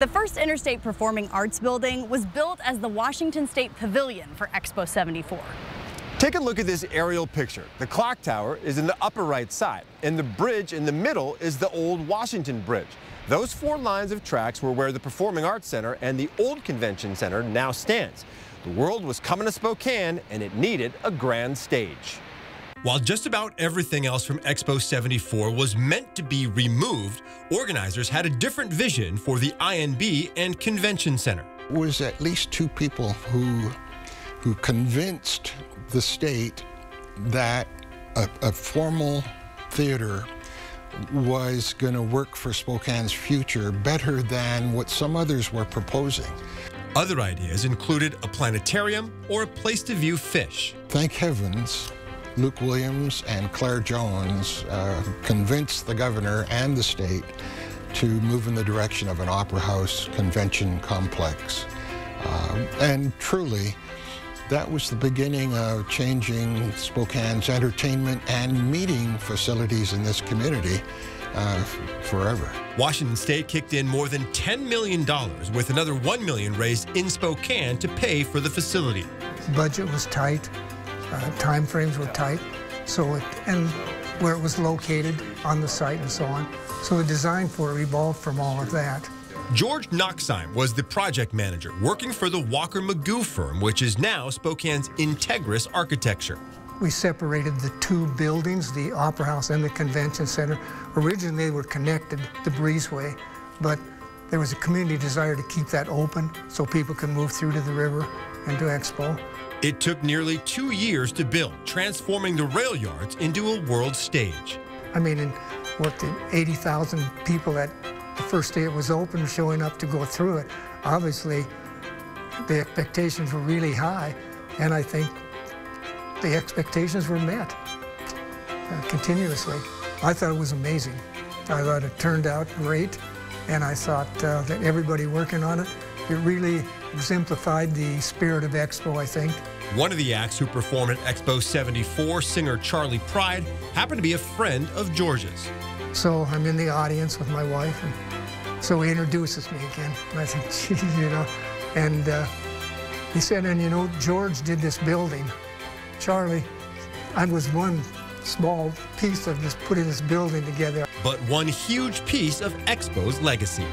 The first Interstate Performing Arts building was built as the Washington State Pavilion for Expo 74. Take a look at this aerial picture. The clock tower is in the upper right side, and the bridge in the middle is the old Washington Bridge. Those 4 lines of tracks were where the Performing Arts Center and the old Convention Center now stands. The world was coming to Spokane, and it needed a grand stage. While just about everything else from Expo 74 was meant to be removed, organizers had a different vision for the INB and Convention Center. It was at least 2 people who convinced the state that a formal theater was going to work for Spokane's future better than what some others were proposing. Other ideas included a planetarium or a place to view fish. Thank heavens, Luke Williams and Claire Jones convinced the governor and the state to move in the direction of an opera house convention complex. And truly, that was the beginning of changing Spokane's entertainment and meeting facilities in this community forever. Washington State kicked in more than $10 million, with another $1 million raised in Spokane to pay for the facility. Budget was tight. Time frames were tight, and where it was located on the site and so on. So the design for it revolved from all of that. George Knoxheim was the project manager working for the Walker Magoo firm, which is now Spokane's Integris Architecture. We separated the 2 buildings, the Opera House and the Convention Center. Originally they were connected, the breezeway, but there was a community desire to keep that open so people could move through to the river and to Expo. It took nearly 2 years to build, transforming the rail yards into a world stage. I mean, the 80,000 people that the first day it was open showing up to go through it. Obviously, the expectations were really high, and I think the expectations were met continuously. I thought it was amazing. I thought it turned out great, and I thought that everybody working on it, it really exemplified the spirit of Expo, I think. One of the acts who performed at Expo 74, singer Charlie Pride, happened to be a friend of George's. So I'm in the audience with my wife, and so he introduces me again. And I think, geez, you know, and he said, and you know, George did this building. Charlie, I was one small piece of this, putting this building together. But one huge piece of Expo's legacy.